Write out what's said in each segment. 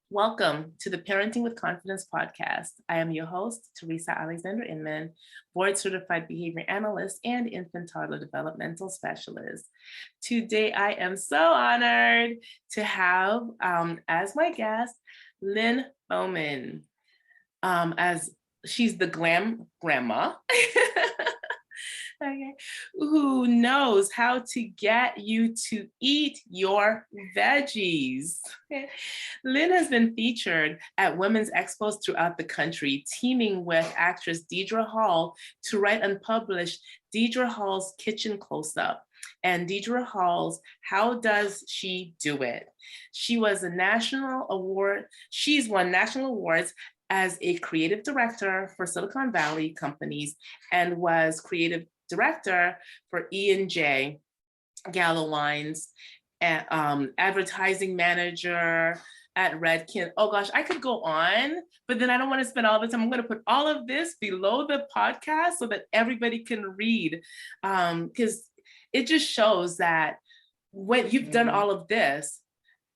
Welcome to the Parenting with Confidence podcast. I am your host, Teresa Alexander Inman, board certified behavior analyst and infant toddler developmental specialist. Today, I am so honored to have as my guest, Lynne Bowman, as she's the Glam Grandma. Okay. Who knows how to get you to eat your veggies. Okay. Lynne has been featured at women's expos throughout the country, teaming with actress Deidre Hall to write and publish Deidre Hall's Kitchen Closeup and Deidre Hall's How Does She Do It? She's won national awards as a creative director for Silicon Valley companies and was creative director for E&J Gallo Wines, and advertising manager at RedKen. Oh gosh, I could go on, but then I don't want to spend all the time. I'm going to put all of this below the podcast so that everybody can read, because it just shows that when you've done all of this,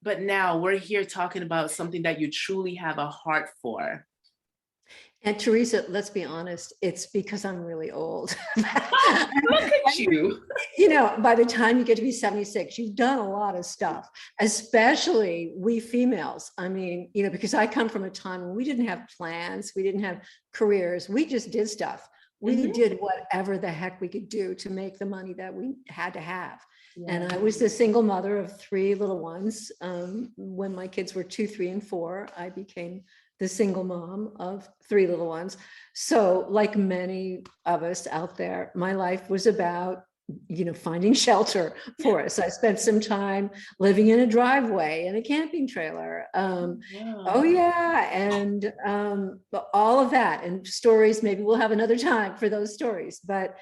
but now we're here talking about something that you truly have a heart for. And Teresa, let's be honest, it's because I'm really old. Look at you. You know, by the time you get to be 76, you've done a lot of stuff, especially we females. I mean, you know, because I come from a time when we didn't have plans, we didn't have careers, we just did stuff. We did whatever the heck we could do to make the money that we had to have. Yeah. And I was the single mother of 3 little ones. When my kids were 2, 3, and 4, I became the single mom of 3 little ones. So like many of us out there, my life was about, you know, finding shelter for us. I spent some time living in a driveway in a camping trailer. Oh yeah. And all of that and stories, maybe we'll have another time for those stories, but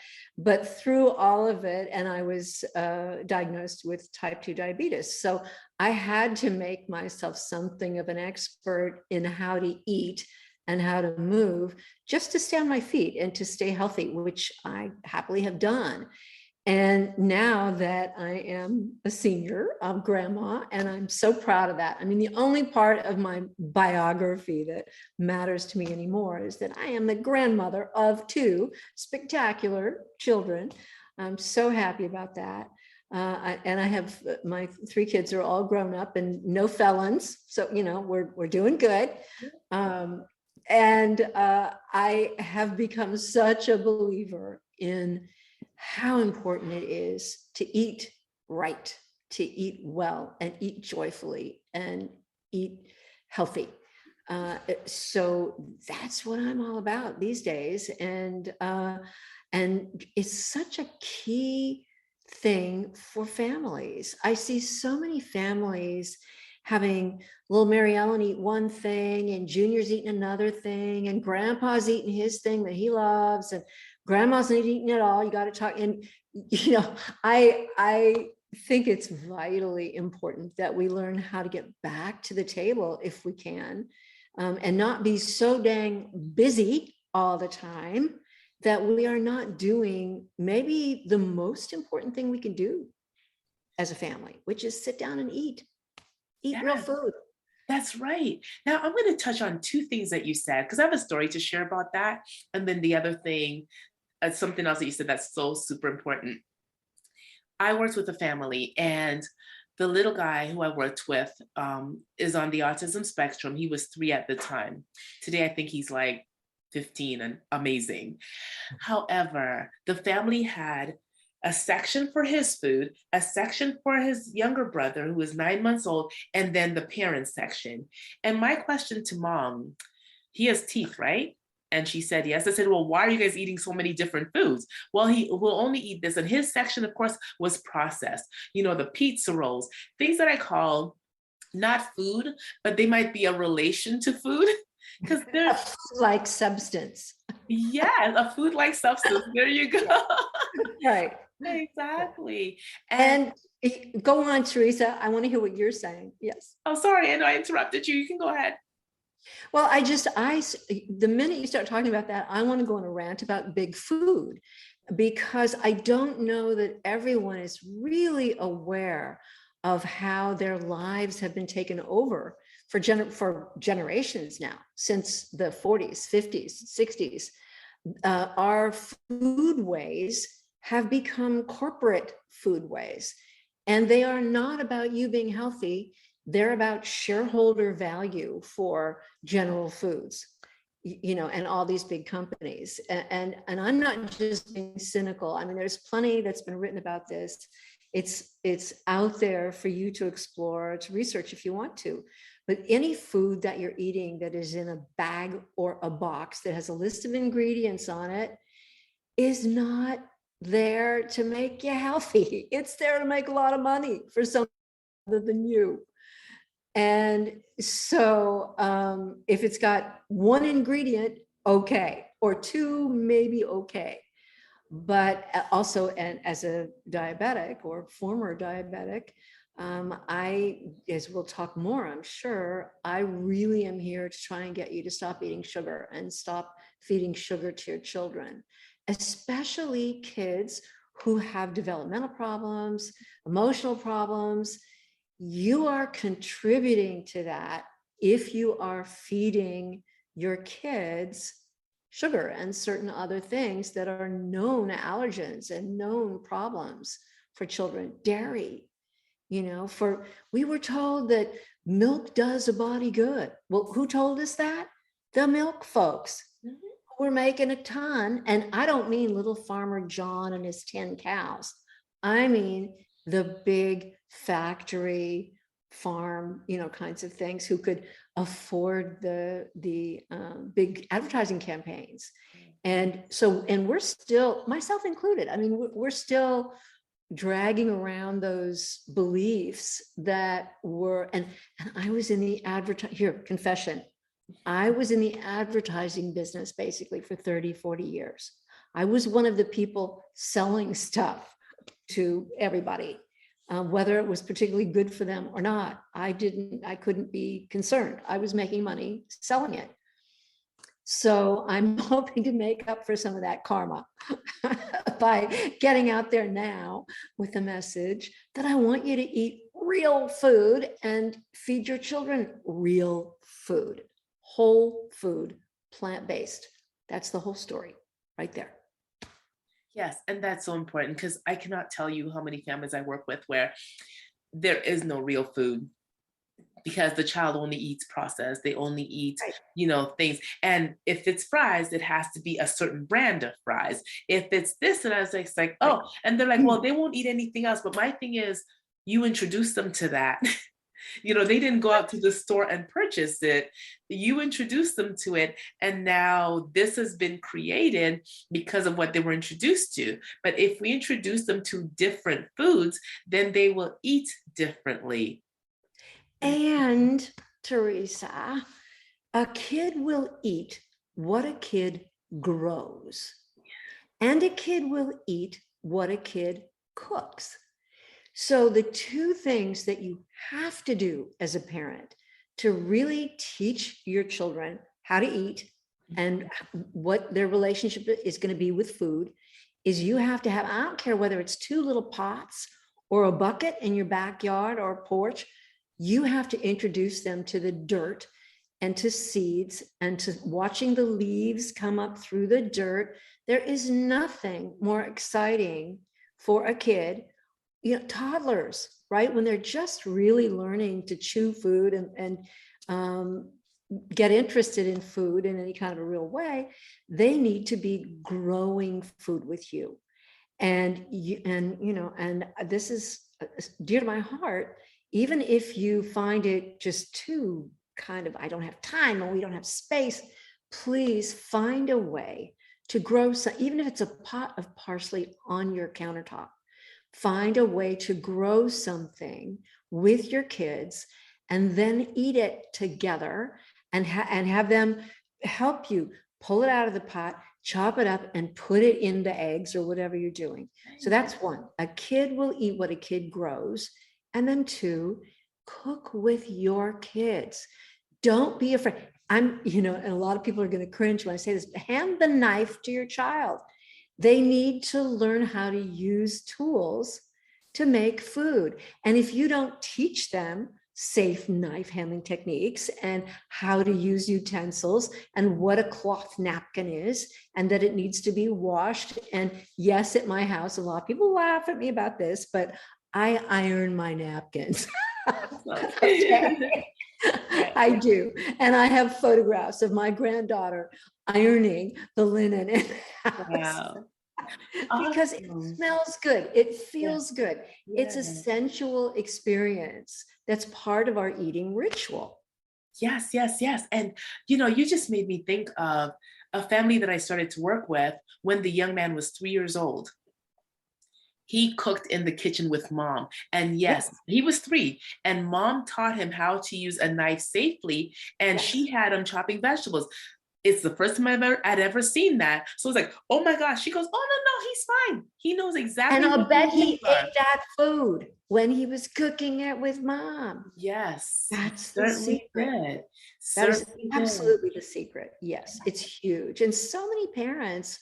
through all of it, and I was diagnosed with type 2 diabetes. So I had to make myself something of an expert in how to eat and how to move just to stay on my feet and to stay healthy, which I happily have done. And now that I am a senior, I'm grandma, and I'm so proud of that. I mean, the only part of my biography that matters to me anymore is that I am the grandmother of 2 spectacular children. I'm so happy about that. And I have my 3 kids are all grown up and no felons. So, you know, we're doing good. And I have become such a believer in how important it is to eat right, to eat well and eat joyfully and eat healthy. So that's what I'm all about these days. And it's such a key thing for families. I see so many families having little Mary Ellen eat one thing and Junior's eating another thing and Grandpa's eating his thing that he loves and Grandma's not eating it all. You got to talk. And, you know, I think it's vitally important that we learn how to get back to the table if we can, and not be so dang busy all the time that we are not doing maybe the most important thing we can do as a family, which is sit down and eat real food. That's right. Now I'm going to touch on 2 things that you said, because I have a story to share about that. And then the other thing, something else that you said that's so super important. I worked with a family, and the little guy who I worked with is on the autism spectrum. He was 3 at the time. Today, I think he's like 15 and amazing. However, the family had a section for his food, a section for his younger brother who was 9 months old, and then the parents section. And my question to mom, he has teeth, right? And she said, yes. I said, well, why are you guys eating so many different foods? Well, he will only eat this. And his section, of course, was processed. You know, the pizza rolls, things that I call not food, but they might be a relation to food. Because they're like substance. Yeah, a food-like substance. There you go. Right. Exactly. And go on, Teresa. I want to hear what you're saying. Yes. Oh, sorry. I know I interrupted you. You can go ahead. Well, the minute you start talking about that, I want to go on a rant about big food, because I don't know that everyone is really aware of how their lives have been taken over for generations now, since the 40s, 50s, 60s. Our foodways have become corporate foodways, and they are not about you being healthy. They're about shareholder value for General Foods, and all these big companies. And I'm not just being cynical. I mean, there's plenty that's been written about this. It's out there for you to explore, to research if you want to. But any food that you're eating that is in a bag or a box that has a list of ingredients on it is not there to make you healthy. It's there to make a lot of money for someone other than you. And so if it's got one ingredient, okay, or two, maybe okay. But also, and as a diabetic or former diabetic, as we'll talk more, I'm sure, I really am here to try and get you to stop eating sugar and stop feeding sugar to your children, especially kids who have developmental problems, emotional problems. You are contributing to that if you are feeding your kids sugar and certain other things that are known allergens and known problems for children. Dairy, we were told that milk does a body good. Well, who told us that? The milk folks. We're making a ton. And I don't mean little farmer John and his 10 cows. I mean the big factory farm, kinds of things, who could afford the big advertising campaigns. And we're still, myself included, I mean, we're still dragging around those beliefs that were, and I was in the confession. I was in the advertising business basically for 30, 40 years. I was one of the people selling stuff to everybody, whether it was particularly good for them or not. I couldn't be concerned. I was making money selling it. So I'm hoping to make up for some of that karma by getting out there now with the message that I want you to eat real food and feed your children real food, whole food, plant-based. That's the whole story right there. Yes, and that's so important, because I cannot tell you how many families I work with where there is no real food, because the child only eats processed. They only eat, things. And if it's fries, it has to be a certain brand of fries. If it's this, and I was like, oh, and they're like, well, they won't eat anything else. But my thing is, you introduce them to that. They didn't go out to the store and purchase it. You introduced them to it. And now this has been created because of what they were introduced to. But if we introduce them to different foods, then they will eat differently. And Teresa, a kid will eat what a kid grows, and a kid will eat what a kid cooks. So the two things that you have to do as a parent to really teach your children how to eat and what their relationship is going to be with food is you have to have, I don't care whether it's 2 little pots or a bucket in your backyard or porch, you have to introduce them to the dirt and to seeds and to watching the leaves come up through the dirt. There is nothing more exciting for a kid, toddlers, right? When they're just really learning to chew food and get interested in food in any kind of a real way, they need to be growing food with you. And this is dear to my heart. Even if you find it just too kind of, I don't have time or we don't have space, please find a way to grow some, even if it's a pot of parsley on your countertop, find a way to grow something with your kids and then eat it together and have them help you pull it out of the pot, chop it up and put it in the eggs or whatever you're doing. So that's one. A kid will eat what a kid grows. And then 2, cook with your kids. Don't be afraid. And a lot of people are going to cringe when I say this, hand the knife to your child. They need to learn how to use tools to make food. And if you don't teach them safe knife handling techniques and how to use utensils and what a cloth napkin is and that it needs to be washed. And yes, at my house, a lot of people laugh at me about this, but I iron my napkins. Okay. I do. And I have photographs of my granddaughter ironing the linen in the house. Wow. Because it Awesome. smells good. It Yeah. feels good. It's a Yeah. sensual experience that's part of our eating ritual. Yes, yes, yes. And you just made me think of a family that I started to work with when the young man was 3 years old. He cooked in the kitchen with mom. And Yeah. yes, he was 3. And mom taught him how to use a knife safely. And Yes. she had him chopping vegetables. It's the first time I'd ever seen that. So it's like, oh my gosh. She goes, oh no, he's fine. He knows exactly And I'll what the bet he rules are. ate that food when he was cooking it with mom. Yes, he That's the certainly secret. did. That is Certainly did. absolutely the secret. Yes, it's huge. And so many parents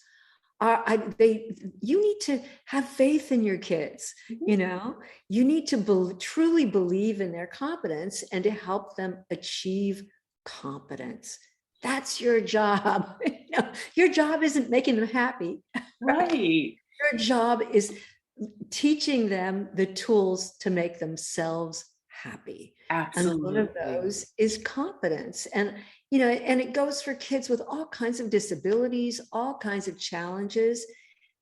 you need to have faith in your kids. Mhm. You need to truly believe in their competence and to help them achieve competence. That's your job. Your job isn't making them happy. Right. Your job is teaching them the tools to make themselves happy. And one of Absolutely. those is competence. And it goes for kids with all kinds of disabilities, all kinds of challenges.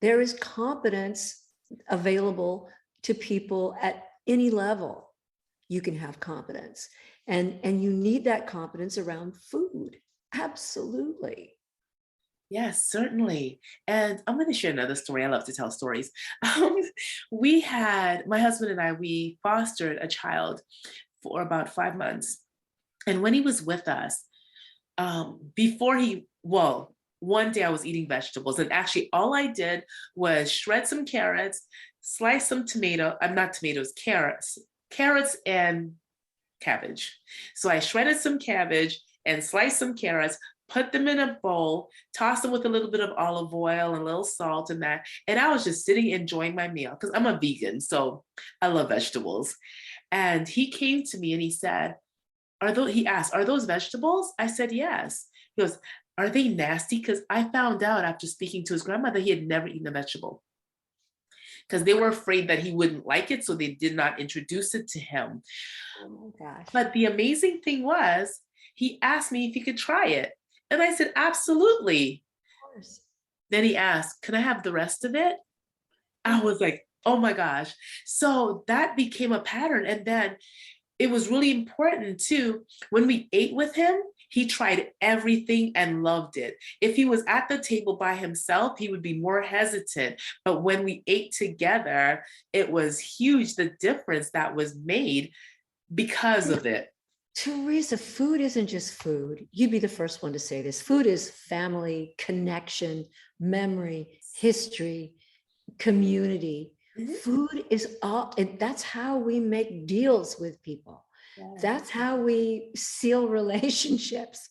There is competence available to people at any level. You can have competence. And you need that competence around food. Absolutely. Yes, certainly. And I'm going to share another story. I love to tell stories. Um, my husband and I, we fostered a child for about 5 months. And when he was with us, one day I was eating vegetables, and actually all I did was shred some carrots, slice some not tomatoes, carrots and cabbage. So I shredded some cabbage and sliced some carrots, put them in a bowl, tossed them with a little bit of olive oil and a little salt and that. And I was just sitting enjoying my meal because I'm a vegan, so I love vegetables. And he came to me and he asked, are those vegetables? I said, yes. He goes, are they nasty? Because I found out after speaking to his grandmother, he had never eaten a vegetable because they were afraid that he wouldn't like it. So they did not introduce it to him. Oh my gosh. But the amazing thing was, he asked me if he could try it. And I said, absolutely. Of course. Then he asked, can I have the rest of it? I was like, oh my gosh. So that became a pattern. And then it was really important too. When we ate with him, he tried everything and loved it. If he was at the table by himself, he would be more hesitant. But when we ate together, it was huge, the difference that was made because of it. Teresa, food isn't just food. You'd be the first one to say this. Food is family, connection, memory, history, community. Mhm. Food is all, and that's how we make deals with people. Yeah. That's how we seal relationships,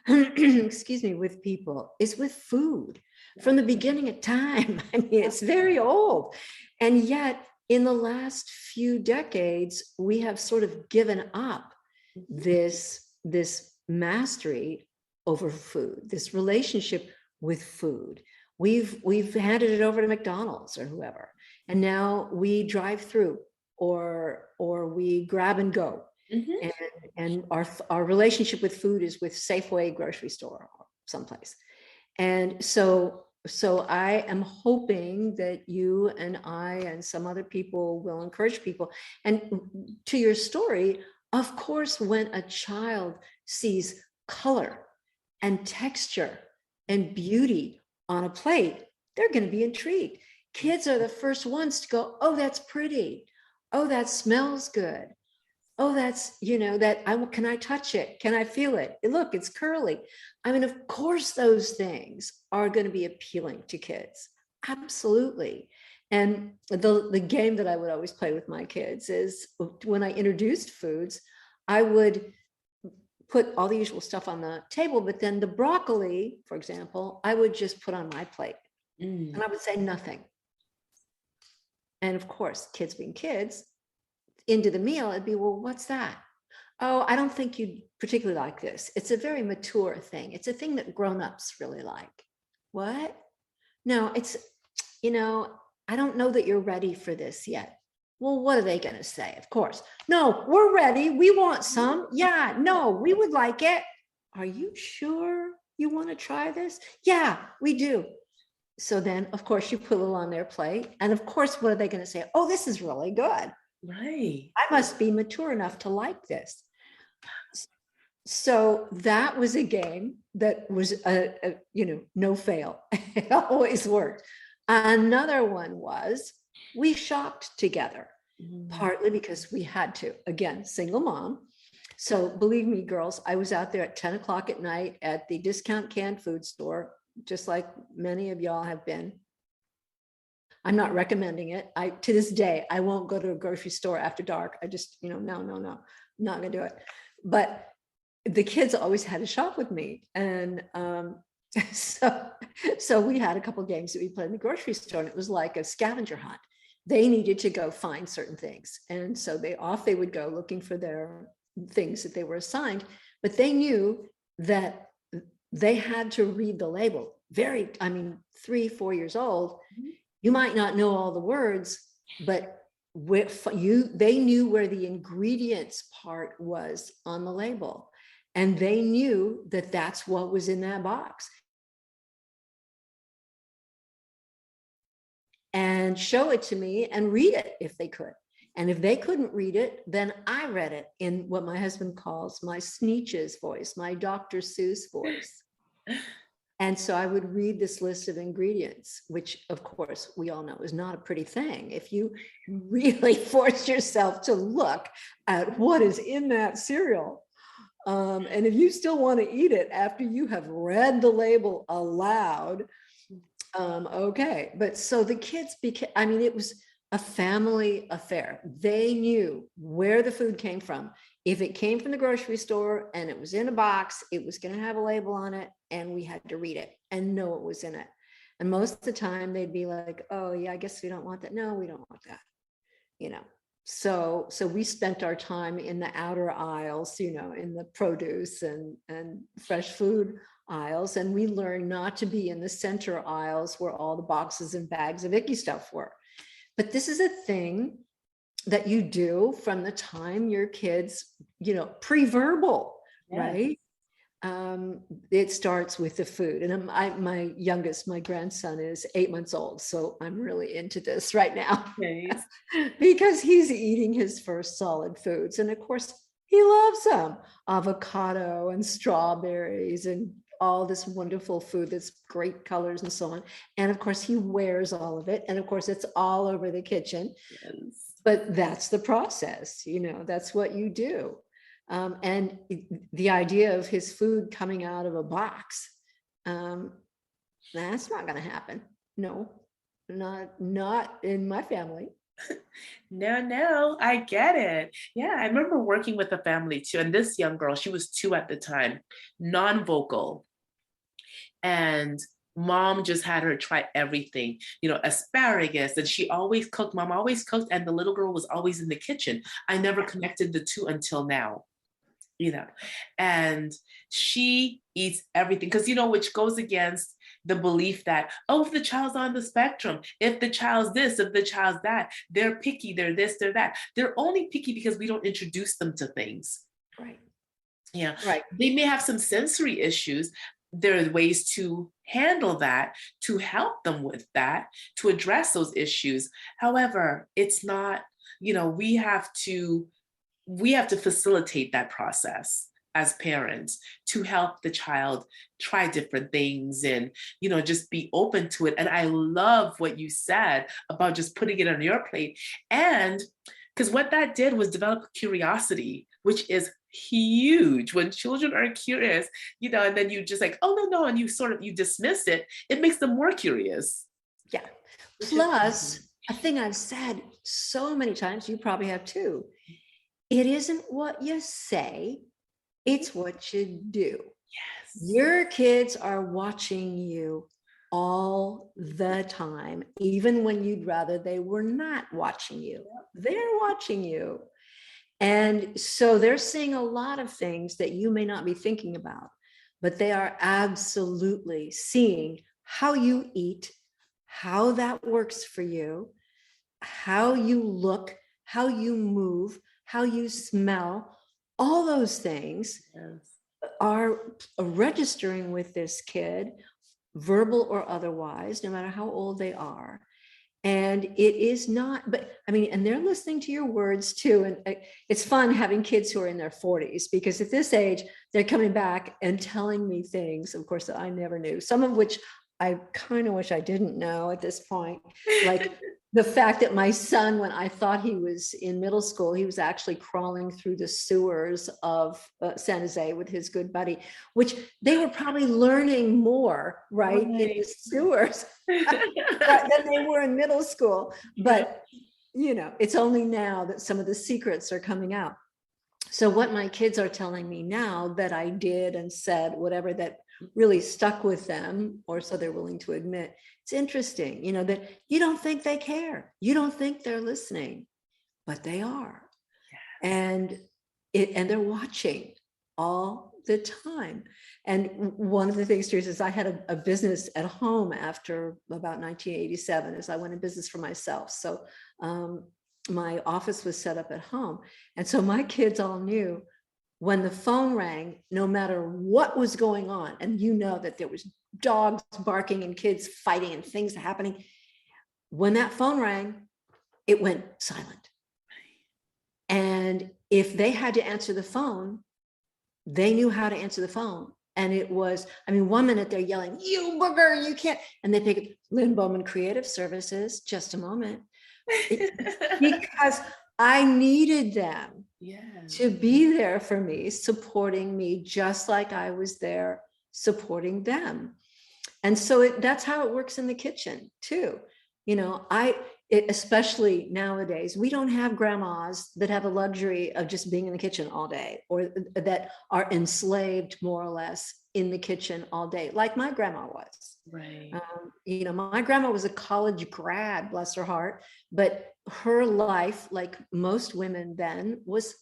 excuse me, with people, is with food from the beginning of time. I mean, it's very old. And yet, in the last few decades, we have sort of given up this mastery over food, this relationship with food. We've handed it over to McDonald's or whoever, and now we drive through or we grab and go. Mhm. And our relationship with food is with Safeway grocery store or someplace. And so I am hoping that you and I and some other people will encourage people. And to your story, of course, when a child sees color and texture and beauty on a plate, they're going to be intrigued. Kids are the first ones to go, oh, that's pretty. Oh, that smells good. Oh, that's, can I touch it? Can I feel it? Look, it's curly. I mean, of course, those things are going to be appealing to kids. Absolutely. And the game that I would always play with my kids is when I introduced foods, I would put all the usual stuff on the table, but then the broccoli, for example, I would just put on my plate and I would say nothing. And of course, kids being kids, into the meal, it'd be, well, what's that? Oh, I don't think you'd particularly like this. It's a very mature thing. It's a thing that grown-ups really like. What? No, it's, I don't know that you're ready for this yet. Well, what are they going to say? Of course. No, we're ready. We want some. Yeah, no, we would like it. Are you sure you want to try this? Yeah, we do. So then, of course, you put a little on their plate. And of course, what are they going to say? Oh, this is really good. Right. I must be mature enough to like this. So that was a game that was no fail. It always worked. Another one was we shopped together, partly because we had to. Again, single mom. So believe me, girls, I was out there at 10 o'clock at night at the discount canned food store, just like many of y'all have been. I'm not recommending it. To this day, I won't go to a grocery store after dark. I just, no, not gonna do it. But the kids always had to shop with me. And so we had a couple of games that we played in the grocery store, and it was like a scavenger hunt. They needed to go find certain things. And so they would go looking for their things that they were assigned, but they knew that they had to read the label. 3-4 years old, you might not know all the words, but they knew where the ingredients part was on the label. And they knew that that's what was in that box. And show it to me and read it if they could. And if they couldn't read it, then I read it in what my husband calls my Sneetches voice, my Dr. Seuss voice. And so I would read this list of ingredients, which of course we all know is not a pretty thing. If you really force yourself to look at what is in that cereal, and if you still want to eat it after you have read the label aloud, okay. But so the kids it was a family affair. They knew where the food came from. If it came from the grocery store and it was in a box, it was going to have a label on it, and we had to read it and know what was in it. And most of the time they'd be like, oh yeah, I guess we don't want that. No, we don't want that. So we spent our time in the outer aisles, in the produce and fresh food aisles. And we learned not to be in the center aisles where all the boxes and bags of icky stuff were. But this is a thing that you do from the time your kids, pre-verbal, yes. Right? It starts with the food. And my youngest, my grandson, is 8 months old. So I'm really into this right now. Nice. Because he's eating his first solid foods. And of course, he loves them. Avocado and strawberries and all this wonderful food that's great colors and so on. And of course, he wears all of it. And of course, it's all over the kitchen. Yes. But that's the process. That's what you do. And the idea of his food coming out of a box, that's not going to happen. No, not in my family. No, I get it. Yeah, I remember working with a family too. And this young girl, she was 2 at the time, non-vocal. And mom just had her try everything, asparagus, and she always cooked. Mom always cooked, and the little girl was always in the kitchen. I never connected the two until now. And she eats everything because, which goes against the belief that, oh, if the child's on the spectrum, if the child's this, if the child's that, they're picky, they're this, they're that. They're only picky because we don't introduce them to things. Right. Yeah. Right. They may have some sensory issues. There are ways to handle that, to help them with that, to address those issues. However, it's not, we have to facilitate that process as parents to help the child try different things and, just be open to it. And I love what you said about just putting it on your plate. And because what that did was develop curiosity, which is huge. When children are curious, and then you just like, oh, no, and you dismiss it, it makes them more curious. Yeah. Plus, a thing I've said so many times, you probably have too, it isn't what you say, it's what you do. Yes. Your kids are watching you all the time, even when you'd rather they were not watching you. They're watching you. And so they're seeing a lot of things that you may not be thinking about, but they are absolutely seeing how you eat, how that works for you, how you look, how you move, how you smell. All those things Yes. are registering with this kid, verbal or otherwise, no matter how old they are. And it is not, but I mean, and they're listening to your words too. And it's fun having kids who are in their 40s, because at this age, they're coming back and telling me things, of course, that I never knew, some of which I kind of wish I didn't know at this point. Like the fact that my son, when I thought he was in middle school, he was actually crawling through the sewers of San Jose with his good buddy, which they were probably learning more, right, in the sewers than they were in middle school. But, you know, it's only now that some of the secrets are coming out. So what my kids are telling me now that I did and said, whatever, that really stuck with them, or so they're willing to admit, it's interesting, you know, that you don't think they care. You don't think they're listening, but they are. And they're watching all the time. And one of the things, Teresa, is I had a business at home after about 1987, as I went in business for myself. So my office was set up at home. And so my kids all knew when the phone rang, no matter what was going on, and you know that there was dogs barking and kids fighting and things happening, when that phone rang, it went silent. And if they had to answer the phone, they knew how to answer the phone. And it was, I mean, one minute they're yelling, "You booger, you can't," and they pick up Lynne Bowman Creative Services, just a moment. Because I needed them to be there for me, supporting me, just like I was there supporting them. And so that's how it works in the kitchen too. You know, especially nowadays, we don't have grandmas that have the luxury of just being in the kitchen all day, or that are enslaved more or less in the kitchen all day, like my grandma was. Right. You know, my grandma was a college grad, bless her heart, but her life, like most women then, was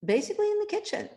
basically in the kitchen.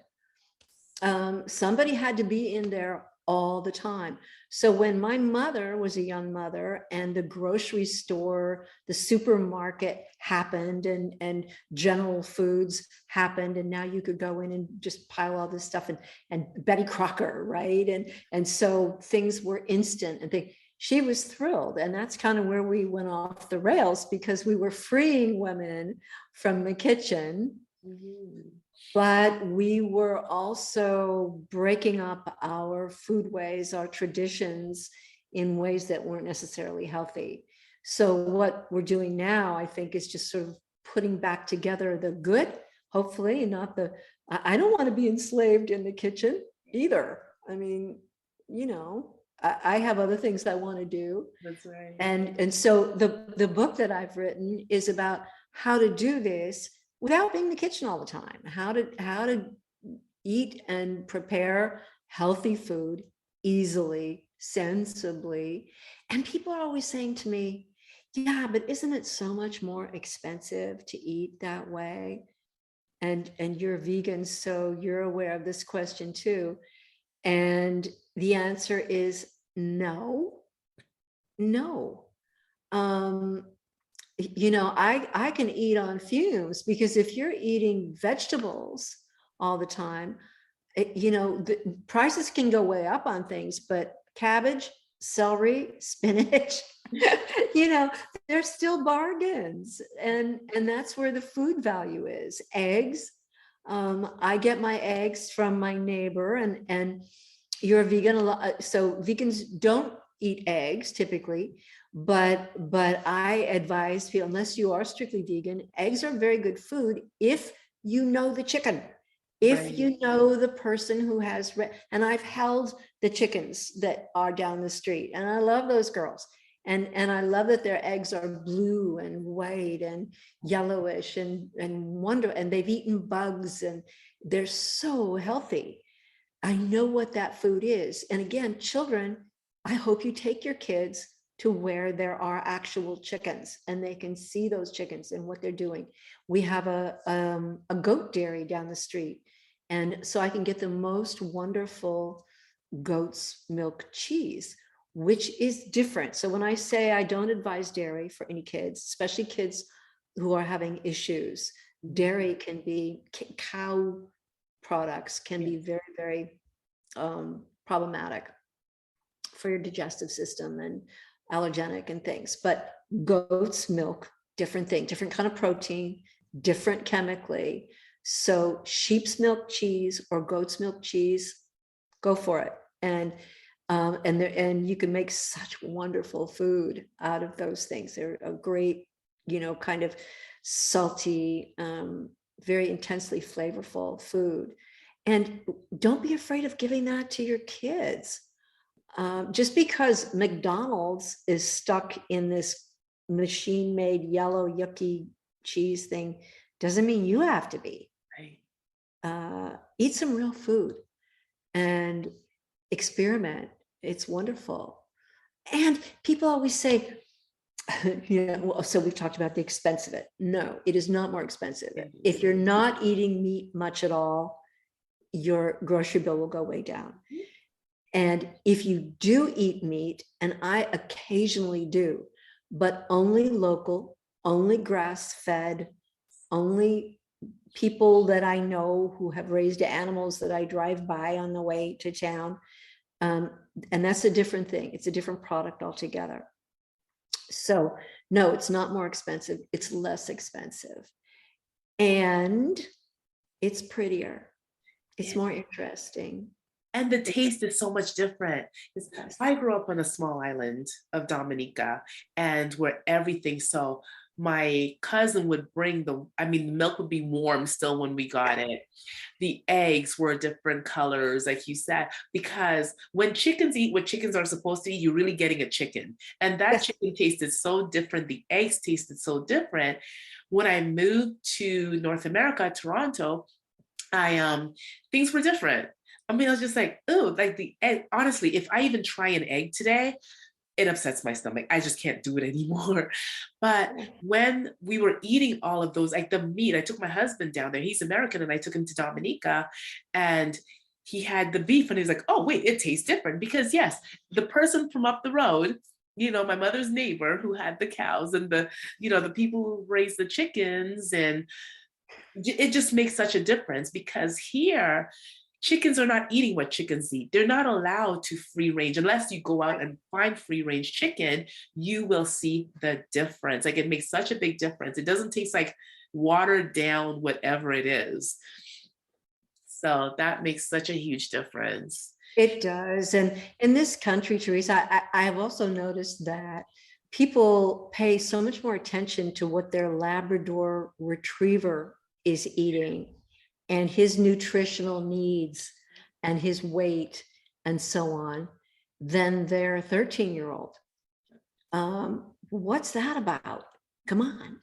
Somebody had to be in there all the time. So when my mother was a young mother and the grocery store, the supermarket happened, and General Foods happened, and now you could go in and just pile all this stuff, and Betty Crocker, right? And so things were instant, and she was thrilled. And that's kind of where we went off the rails, because we were freeing women from the kitchen. Mm-hmm. But we were also breaking up our foodways, our traditions, in ways that weren't necessarily healthy. So what we're doing now, I think, is just sort of putting back together the good, hopefully, not the, I don't want to be enslaved in the kitchen either. I mean, you know, I have other things I want to do. That's right. And so the book that I've written is about how to do this without being in the kitchen all the time, how to eat and prepare healthy food easily, sensibly. And people are always saying to me, "Yeah, but isn't it so much more expensive to eat that way?" And you're vegan, so you're aware of this question too. And the answer is no. You know, I can eat on fumes, because if you're eating vegetables all the time, you know, the prices can go way up on things, but cabbage, celery, spinach, you know, they're still bargains. And that's where the food value is. Eggs, I get my eggs from my neighbor, and you're a vegan, so vegans don't eat eggs typically, but I advise people, unless you are strictly vegan, eggs are very good food if you know the chicken, if you know the person who has, and I've held the chickens that are down the street, and I love those girls. And I love that their eggs are blue and white and yellowish and wonderful, and they've eaten bugs, and they're so healthy. I know what that food is. And again, children, I hope you take your kids to where there are actual chickens and they can see those chickens and what they're doing. We have a goat dairy down the street. And so I can get the most wonderful goat's milk cheese, which is different. So when I say I don't advise dairy for any kids, especially kids who are having issues, dairy can be, cow products can be very, very problematic for your digestive system and allergenic and things. But goat's milk, different thing, different kind of protein, different chemically. So sheep's milk cheese or goat's milk cheese, go for it. And you can make such wonderful food out of those things. They're a great, kind of salty, very intensely flavorful food. And don't be afraid of giving that to your kids. Just because McDonald's is stuck in this machine-made yellow yucky cheese thing doesn't mean you have to be. Right. Eat some real food and experiment. It's wonderful. And people always say, so we've talked about the expense of it. No, it is not more expensive. If you're not eating meat much at all, your grocery bill will go way down. And if you do eat meat, and I occasionally do, but only local, only grass-fed, only people that I know who have raised animals that I drive by on the way to town. And that's a different thing. It's a different product altogether. So no, it's not more expensive. It's less expensive. And it's prettier. It's more interesting. And the taste is so much different. I grew up on a small island of Dominica, and where everything, so my cousin would bring the milk would be warm still when we got it. The eggs were different colors, like you said, because when chickens eat what chickens are supposed to eat, you're really getting a chicken. And that chicken tasted so different. The eggs tasted so different. When I moved to North America, Toronto, things were different. I was just like, oh, like the egg. Honestly, if I even try an egg today, it upsets my stomach. I just can't do it anymore. But when we were eating all of those, like the meat, I took my husband down there. He's American, and I took him to Dominica, and he had the beef, and he was like, oh, wait, it tastes different. Because yes, the person from up the road, my mother's neighbor who had the cows, and the people who raised the chickens, and it just makes such a difference, because here, chickens are not eating what chickens eat. They're not allowed to free range. Unless you go out and find free range chicken, you will see the difference. Like, it makes such a big difference. It doesn't taste like watered down whatever it is. So that makes such a huge difference. It does. And in this country, Teresa, I have also noticed that people pay so much more attention to what their Labrador retriever is eating and his nutritional needs and his weight and so on than their 13-year-old. What's that about? Come on.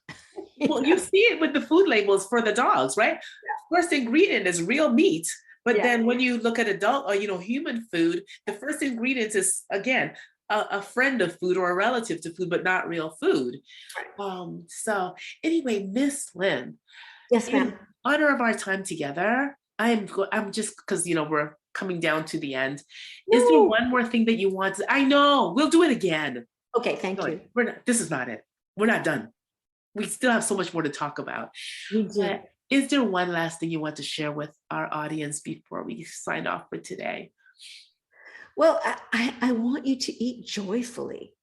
Well, you see it with the food labels for the dogs, right? Yeah. First ingredient is real meat. But then when you look at adult or, human food, the first ingredient is, again, a friend of food or a relative to food, but not real food. Right. So anyway, Miss Lynne. Yes, ma'am. In honor of our time together, I'm just, because, we're coming down to the end. Woo. Is there one more thing that you want to, I know, we'll do it again. Okay, thank you. This is not it. We're not done. We still have so much more to talk about. We do. But is there one last thing you want to share with our audience before we sign off for today? Well, I want you to eat joyfully.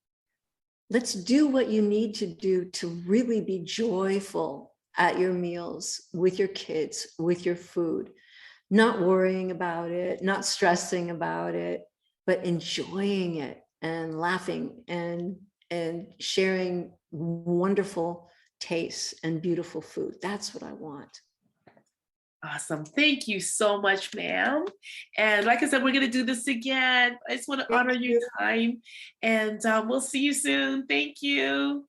Let's do what you need to do to really be joyful at your meals, with your kids, with your food, not worrying about it, not stressing about it, but enjoying it and laughing and sharing wonderful tastes and beautiful food. That's what I want. Awesome. Thank you so much, ma'am. And like I said, we're going to do this again. I just want to honor your time, and we'll see you soon. Thank you.